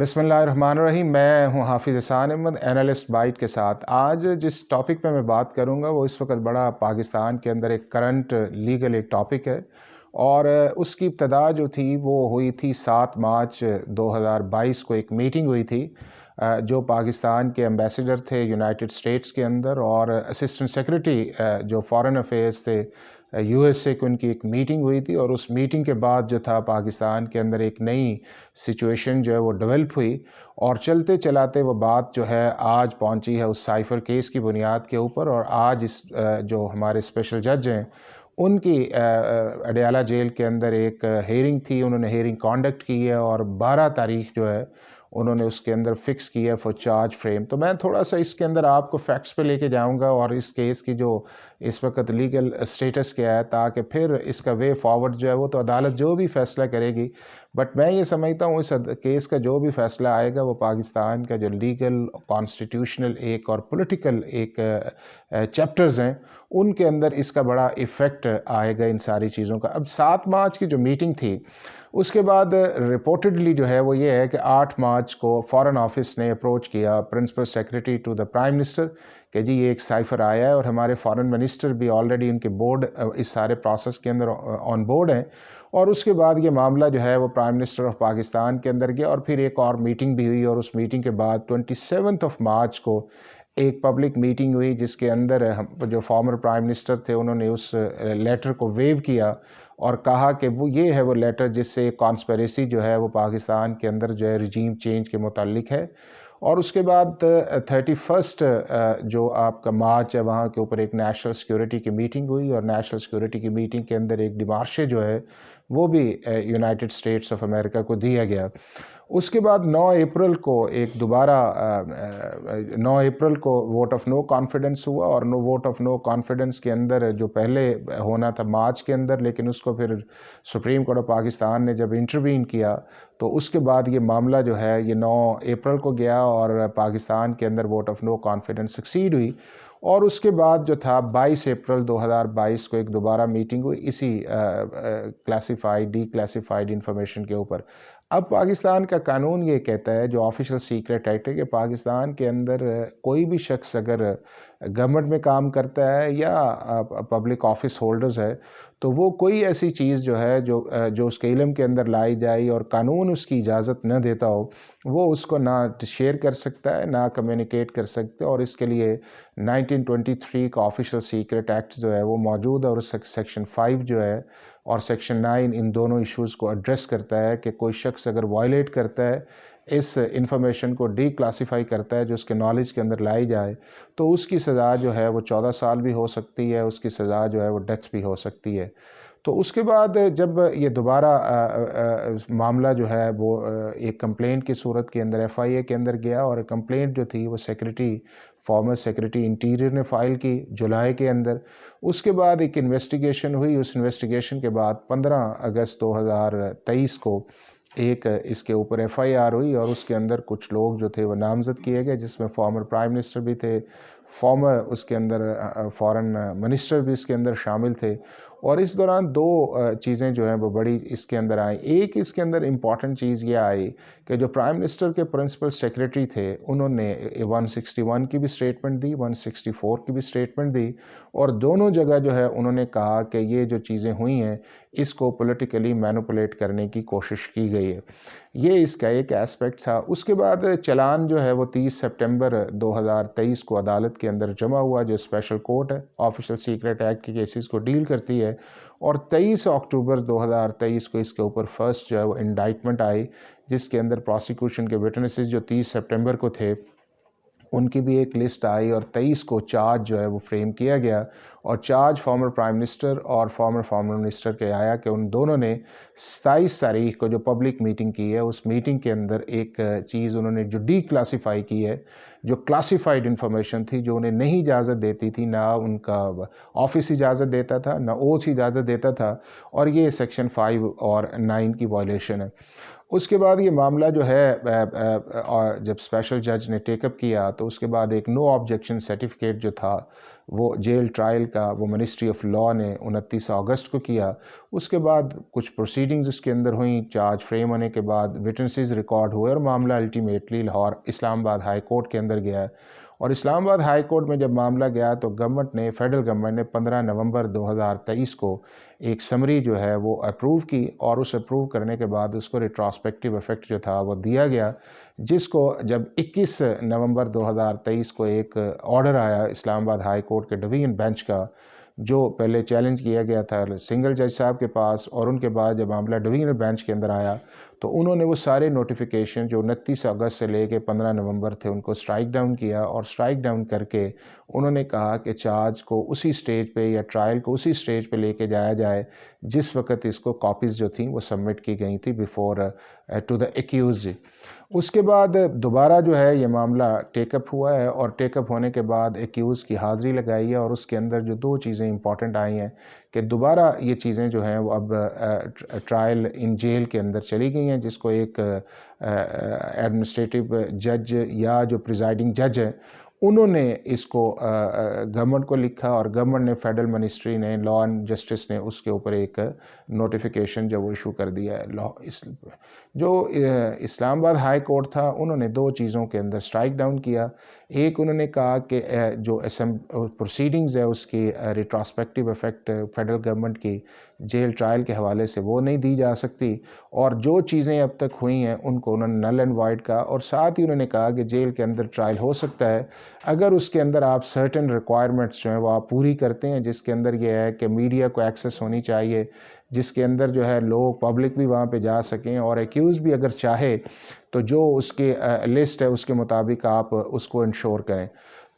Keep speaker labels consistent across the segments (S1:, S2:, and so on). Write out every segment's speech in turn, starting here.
S1: बिस्मिल्लाहिर्रहमानिर्रहीम। मैं हूं हाफिज़ एहसान अहमद, एनालिस्ट बाइट के साथ। आज जिस टॉपिक पे मैं बात करूंगा वो इस वक्त बड़ा पाकिस्तान के अंदर एक करंट लीगल एक टॉपिक है और उसकी इब्तदा जो थी वो हुई थी 7 मार्च 2022 को। एक मीटिंग हुई थी जो पाकिस्तान के एम्बेसडर थे यूनाइटेड स्टेट्स के अंदर और असिस्टेंट सेक्रेटरी जो फॉरेन अफेयर्स थे यूएसए की, उनकी एक मीटिंग हुई थी। और उस मीटिंग के बाद जो था पाकिस्तान के अंदर एक नई सिचुएशन जो है वो डेवलप हुई और चलते चलाते वो बात जो है आज पहुंची है उस साइफर केस की बुनियाद के ऊपर। और आज इस जो हमारे स्पेशल जज हैं उनकी अडयाला जेल के अंदर एक हेयरिंग थी, उन्होंने हेयरिंग कॉन्डक्ट की है और 12 तारीख जो है उन्होंने उसके अंदर फिक्स किया फॉर चार्ज फ्रेम। तो मैं थोड़ा सा इसके अंदर आपको फैक्ट्स पे लेके जाऊंगा और इस केस की जो इस वक्त लीगल स्टेटस क्या है, ताकि फिर इसका वे फॉरवर्ड जो है वो तो अदालत जो भी फैसला करेगी। बट मैं ये समझता हूँ इस केस का जो भी फैसला आएगा वो पाकिस्तान का जो लीगल कॉन्स्टिट्यूशनल एक और पॉलिटिकल एक चैप्टर्स हैं उनके अंदर इसका बड़ा इफ़ेक्ट आएगा इन सारी चीज़ों का। अब 7 मार्च की जो मीटिंग थी उसके बाद रिपोर्टेडली जो है वो ये है कि 8 मार्च को फॉरेन ऑफिस ने अप्रोच किया principal secretary to the prime minister कि जी ये एक साइफर आया है और हमारे फॉरेन मिनिस्टर भी ऑलरेडी उनके बोर्ड इस सारे प्रोसेस के अंदर ऑन बोर्ड हैं। और उसके बाद ये मामला जो है वो प्राइम मिनिस्टर ऑफ पाकिस्तान के अंदर गया और फिर एक और मीटिंग भी हुई। और उस मीटिंग के बाद 27 मार्च को एक पब्लिक मीटिंग हुई जिसके अंदर जो फॉर्मर प्राइम मिनिस्टर थे उन्होंने उस लेटर को वेव किया और कहा कि वो ये है वो लेटर जिससे कॉन्स्पिरेसी जो है वो पाकिस्तान के अंदर जो है रिजीम चेंज के मुतालिक है। और उसके बाद 31 जो आपका मार्च है वहाँ के ऊपर एक नेशनल सिक्योरिटी की मीटिंग हुई और नेशनल सिक्योरिटी की मीटिंग के अंदर एक डिमार्शे जो है वो भी यूनाइटेड स्टेट्स ऑफ अमेरिका को दिया गया। उसके बाद 9 अप्रैल को एक दोबारा 9 अप्रैल को वोट ऑफ नो कॉन्फिडेंस हुआ और वोट ऑफ नो कॉन्फिडेंस के अंदर जो पहले होना था मार्च के अंदर, लेकिन उसको फिर सुप्रीम कोर्ट ऑफ पाकिस्तान ने जब इंटरवीन किया तो उसके बाद ये मामला जो है ये 9 अप्रैल को गया और पाकिस्तान के अंदर vote of no confidence succeed हुई। और उसके बाद जो था 22 अप्रैल 2022 को एक दोबारा मीटिंग हुई इसी क्लासिफाइड डी क्लासिफाइड इंफॉर्मेशन के ऊपर। अब पाकिस्तान का कानून ये कहता है, जो ऑफिशियल सीक्रेट एक्ट है, कि पाकिस्तान के अंदर कोई भी शख्स अगर गवर्नमेंट में काम करता है या पब्लिक ऑफिस होल्डर्स है तो वो कोई ऐसी चीज़ जो है जो उसके इल्म के अंदर लाई जाए और कानून उसकी इजाज़त न देता हो वो उसको ना शेयर कर सकता है ना कम्युनिकेट कर सकते। और इसके लिए 1923 का ऑफिशियल सीक्रेट एक्ट जो है वो मौजूद है और सेक्शन 5 जो है और सेक्शन 9 इन दोनों इश्यूज़ को एड्रेस करता है कि कोई शख्स अगर वायलेट करता है इस इंफॉर्मेशन को डी क्लासीफाई करता है जो उसके नॉलेज के अंदर लाई जाए तो उसकी सज़ा जो है वो 14 साल भी हो सकती है, उसकी सज़ा जो है वो डेथ भी हो सकती है। तो उसके बाद जब ये दोबारा मामला जो है वो एक कंप्लेंट की सूरत के अंदर एफआईए के अंदर गया और कंप्लेंट जो थी वो फॉर्मर सेक्रेटरी इंटीरियर ने फाइल की जुलाई के अंदर। उसके बाद एक इन्वेस्टिगेशन हुई, उस इन्वेस्टिगेशन के बाद 15 अगस्त 2023 को एक इसके ऊपर एफआईआर हुई और उसके अंदर कुछ लोग जो थे वो नामजद किए गए जिसमें फॉर्मर प्राइम मिनिस्टर भी थे, फॉर्मर उसके अंदर फॉरेन मिनिस्टर भी इसके अंदर शामिल थे। और इस दौरान दो चीज़ें जो हैं वो बड़ी इसके अंदर आई। एक इसके अंदर इम्पॉर्टेंट चीज़ ये आई कि जो प्राइम मिनिस्टर के प्रिंसिपल सेक्रेटरी थे उन्होंने 161 की भी स्टेटमेंट दी, 164 की भी स्टेटमेंट दी और दोनों जगह जो है उन्होंने कहा कि ये जो चीज़ें हुई हैं इसको पॉलिटिकली मैनिपुलेट करने की कोशिश की गई है। ये इसका एक एस्पेक्ट था। उसके बाद चलान जो है वो 30 सितंबर 2023 को अदालत के अंदर जमा हुआ, जो स्पेशल कोर्ट है ऑफिशियल सीक्रेट एक्ट के केसेस को डील करती है। और 23 अक्टूबर 2023 को इसके ऊपर फर्स्ट जो है वो इंडाइटमेंट आई जिसके अंदर प्रोसिक्यूशन के विटनेसेस जो 30 सितंबर को थे उनकी भी एक लिस्ट आई और 23 को चार्ज जो है वो फ्रेम किया गया। और चार्ज फॉर्मर प्राइम मिनिस्टर और फॉर्मर मिनिस्टर के आया कि उन दोनों ने 27 तारीख को जो पब्लिक मीटिंग की है उस मीटिंग के अंदर एक चीज़ उन्होंने जो डी क्लासीफाई की है, जो क्लासीफाइड इंफॉर्मेशन थी जो उन्हें नहीं इजाज़त देती थी, ना उनका ऑफिस इजाज़त देता था ना ओथ इजाज़त देता था, और ये सेक्शन 5 और 9 की वायलेशन है। उसके बाद ये मामला जो है जब स्पेशल जज ने टेकअप किया तो उसके बाद एक नो ऑब्जेक्शन सर्टिफिकेट जो था वो जेल ट्रायल का वो मिनिस्ट्री ऑफ लॉ ने 29 अगस्त को किया। उसके बाद कुछ प्रोसीडिंग्स इसके अंदर हुई, चार्ज फ्रेम होने के बाद विटनेसेस रिकॉर्ड हुए और मामला ultimately Lahore Islamabad high court के अंदर गया। और इस्लामाबाद हाई कोर्ट में जब मामला गया तो फेडरल गवर्नमेंट ने 15 नवंबर 2023 को एक समरी जो है वो अप्रूव की, और उस अप्रूव करने के बाद उसको रिट्रोस्पेक्टिव इफेक्ट जो था वो दिया गया, जिसको जब 21 नवंबर 2023 को एक ऑर्डर आया इस्लामाबाद हाई कोर्ट के डिवीजन बेंच का, जो पहले चैलेंज किया गया था सिंगल जज साहब के पास, और उनके बाद जब मामला डिवीजनल बेंच के अंदर आया तो उन्होंने वो सारे नोटिफिकेशन जो 29 अगस्त से लेके 15 नवंबर थे उनको स्ट्राइक डाउन किया, और स्ट्राइक डाउन करके उन्होंने कहा कि चार्ज को उसी स्टेज पे या ट्रायल को उसी स्टेज पे लेके जाया जाए जिस वक्त इसको कॉपीज़ जो थी वो सबमिट की गई थी बिफोर टू द एक्यूज। उसके बाद दोबारा जो है ये मामला टेकअप हुआ है, और टेकअप होने के बाद एक्यूज़ की हाज़िरी लगाई है, और उसके अंदर जो दो चीज़ें इंपॉर्टेंट आई हैं कि दोबारा ये चीज़ें जो हैं वो अब ट्रायल इन जेल के अंदर चली गई हैं, जिसको एक एडमिनिस्ट्रेटिव जज या जो प्रिजाइडिंग जज है उन्होंने इसको गवर्नमेंट को लिखा, और गवर्नमेंट ने फेडरल मिनिस्ट्री ने लॉ एंड जस्टिस ने उसके ऊपर एक नोटिफिकेशन जो वो इशू कर दिया है। जो इस्लामाबाद हाई कोर्ट था उन्होंने दो चीज़ों के अंदर स्ट्राइक डाउन किया। एक उन्होंने कहा कि जो प्रोसीडिंग्स है उसकी रिट्रोस्पेक्टिव इफेक्ट फेडरल गवर्नमेंट की जेल ट्रायल के हवाले से वो नहीं दी जा सकती, और जो चीज़ें अब तक हुई हैं उनको उन्होंने नल एंड वाइड कहा, और साथ ही उन्होंने कहा कि जेल के अंदर ट्रायल हो सकता है अगर उसके अंदर आप सर्टेन रिक्वायरमेंट्स जो हैं वो आप पूरी करते हैं, जिसके अंदर ये है कि मीडिया को एक्सेस होनी चाहिए, जिसके अंदर जो है लोग पब्लिक भी वहाँ पे जा सकें, और एक्यूज़ भी अगर चाहे तो जो उसकी लिस्ट है उसके मुताबिक आप उसको इंश्योर करें।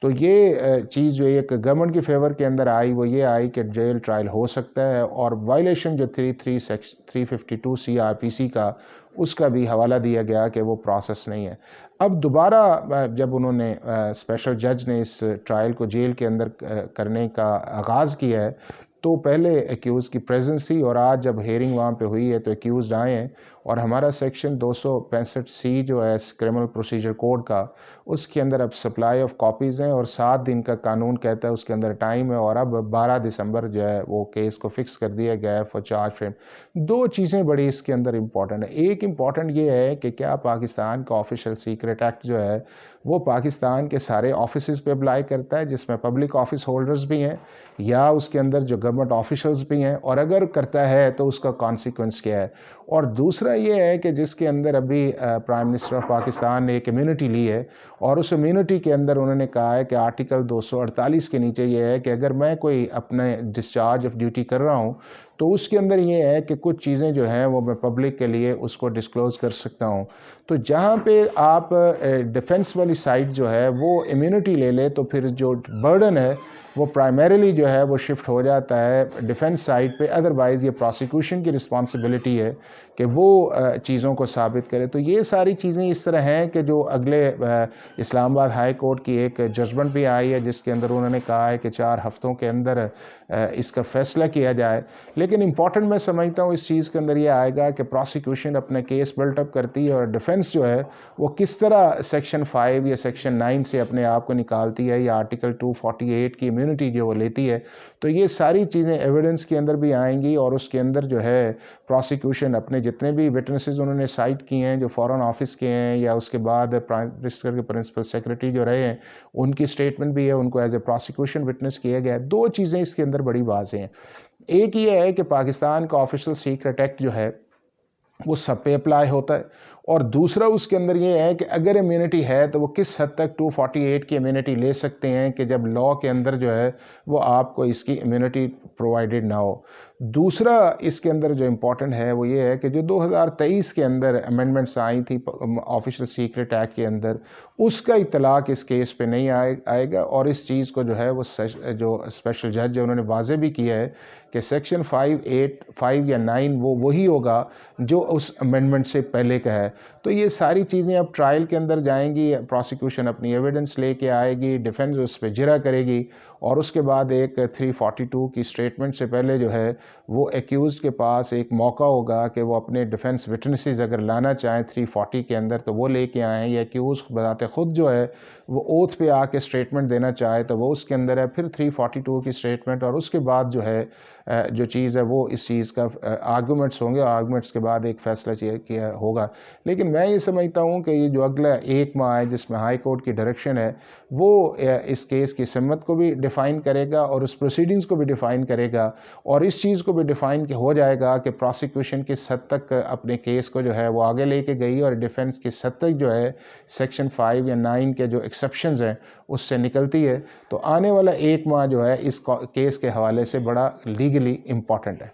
S1: तो ये चीज़ जो एक गवर्नमेंट की फेवर के अंदर आई वो ये आई कि जेल ट्रायल हो सकता है, और वायलेशन जो 352 CRPC का उसका भी हवाला दिया गया कि वो प्रोसेस नहीं है। अब दोबारा जब उन्होंने स्पेशल जज ने इस ट्रायल को जेल के अंदर करने का आगाज़ किया है, तो पहले एक्यूज़ की प्रेजेंस थी, और आज जब हेयरिंग वहाँ पे हुई है तो एक्यूज़ आए हैं, और हमारा सेक्शन 265C जो है क्रिमिनल प्रोसीजर कोड का, उसके अंदर अब सप्लाई ऑफ कॉपीज़ हैं, और 7 दिन का कानून कहता है उसके अंदर टाइम है, और अब 12 दिसंबर जो है वो केस को फिक्स कर दिया गया है फॉर चार्ज फ्रेम। दो चीज़ें बड़ी इसके अंदर इंपॉर्टेंट है। एक इंपॉर्टेंट ये है कि क्या पाकिस्तान का ऑफिशियल सीक्रेट एक्ट जो है वो पाकिस्तान के सारे ऑफिस पे अप्लाई करता है, जिसमें पब्लिक ऑफिस होल्डर्स भी हैं या उसके अंदर जो गवर्नमेंट ऑफिशल्स भी हैं, और अगर करता है तो उसका कॉन्सिक्वेंस क्या है। और दूसरा ये है कि जिसके अंदर अभी प्राइम मिनिस्टर ऑफ पाकिस्तान ने एक इम्यूनिटी ली है, और उस इम्यूनिटी के अंदर उन्होंने कहा है कि आर्टिकल 248 के नीचे ये है कि अगर मैं कोई अपने डिस्चार्ज ऑफ ड्यूटी कर रहा हूँ तो उसके अंदर ये है कि कुछ चीज़ें जो हैं वो मैं पब्लिक के लिए उसको डिस्क्लोज़ कर सकता हूँ। तो जहाँ पे आप डिफेंस वाली साइड जो है वो इम्यूनिटी ले ले तो फिर जो बर्डन है वो प्राइमरीली जो है वो शिफ्ट हो जाता है डिफेंस साइड पे। अदरवाइज़ ये प्रोसिक्यूशन की रिस्पॉन्सिबिलिटी है कि वो चीज़ों को साबित करे। तो ये सारी चीज़ें इस तरह हैं कि जो अगले इस्लामाबाद हाई कोर्ट की एक जजमेंट भी आई है जिसके अंदर उन्होंने कहा है कि 4 हफ्तों के अंदर इसका फैसला किया जाए। लेकिन इंपॉर्टेंट मैं समझता हूँ इस चीज़ के अंदर ये आएगा कि प्रोसिक्यूशन अपने केस बिल्टअप करती है और डिफेंस जो है वो किस तरह सेक्शन 5 या सेक्शन 9 से अपने आप को निकालती है या आर्टिकल 248 की इम्यूनिटी जो वो लेती है। तो ये सारी चीज़ें एविडेंस के अंदर भी आएंगी और उसके अंदर जो है प्रोसिक्यूशन अपने जितने भी विटनेसेस उन्होंने साइट किए हैं जो फॉरेन ऑफिस के हैं या उसके बाद प्राइम मिनिस्टर के प्रिंसिपल सेक्रेटरी जो रहे हैं उनकी स्टेटमेंट भी है, उनको एज ए प्रोसिक्यूशन विटनेस किया गया है। दो चीज़ें इसके अंदर बड़ी वाज़ेह हैं। एक ये है कि पाकिस्तान का ऑफिशियल सीक्रेट एक्ट जो है वो सब पे अप्लाई होता है, और दूसरा उसके अंदर ये है कि अगर इम्यूनिटी है तो वो किस हद तक 248 की इम्यूनिटी ले सकते हैं कि जब लॉ के अंदर जो है वो आपको इसकी इम्यूनिटी प्रोवाइडेड ना हो। दूसरा इसके अंदर जो इम्पोर्टेंट है वो ये है कि जो 2023 के अंदर अमेंडमेंट्स आई थी ऑफिशियल सीक्रेट एक्ट के अंदर, उसका इतलाक इस केस पे नहीं आएगा। और इस चीज़ को जो है वो जो स्पेशल जज है उन्होंने वाजे भी किया है कि सेक्शन 5, 8, 5 या 9 वो वही होगा जो उस अमेंडमेंट से पहले का है। तो ये सारी चीज़ें अब ट्रायल के अंदर जाएंगी, प्रोसिक्यूशन अपनी एविडेंस लेके आएगी, डिफेंस उस पर जिरा करेगी, और उसके बाद एक 342 की स्टेटमेंट से पहले जो है वो एक्यूज़ के पास एक मौका होगा कि वो अपने डिफेंस विटनेसेस अगर लाना चाहें 340 के अंदर तो वो लेके आएँ, या एक्यूज़ बताते खुद जो है वो ओथ पे आके स्टेटमेंट देना चाहे तो वो उसके अंदर है, फिर 342 की स्टेटमेंट, और उसके बाद जो है जो चीज़ है वो इस चीज़ का आर्गूमेंट्स होंगे, और आर्गूमेंट्स के बाद एक फ़ैसला किया होगा। लेकिन मैं ये समझता हूँ कि ये जो अगला 1 माह है जिसमें हाई कोर्ट की डायरेक्शन है वो इस केस की सम्मत को भी डिफ़ाइन करेगा और उस प्रोसीडिंग्स को भी डिफ़ाइन करेगा, और इस चीज़ को भी डिफ़ाइन हो जाएगा कि प्रोसिक्यूशन किस हद तक अपने केस को जो है वो आगे लेके गई और डिफेंस किस हद तक जो है सेक्शन 5 या 9 के जो एक्सेप्शंस हैं उससे निकलती है। तो आने वाला 1 माह जो है इस केस के हवाले से बड़ा लीगली इम्पॉर्टेंट है।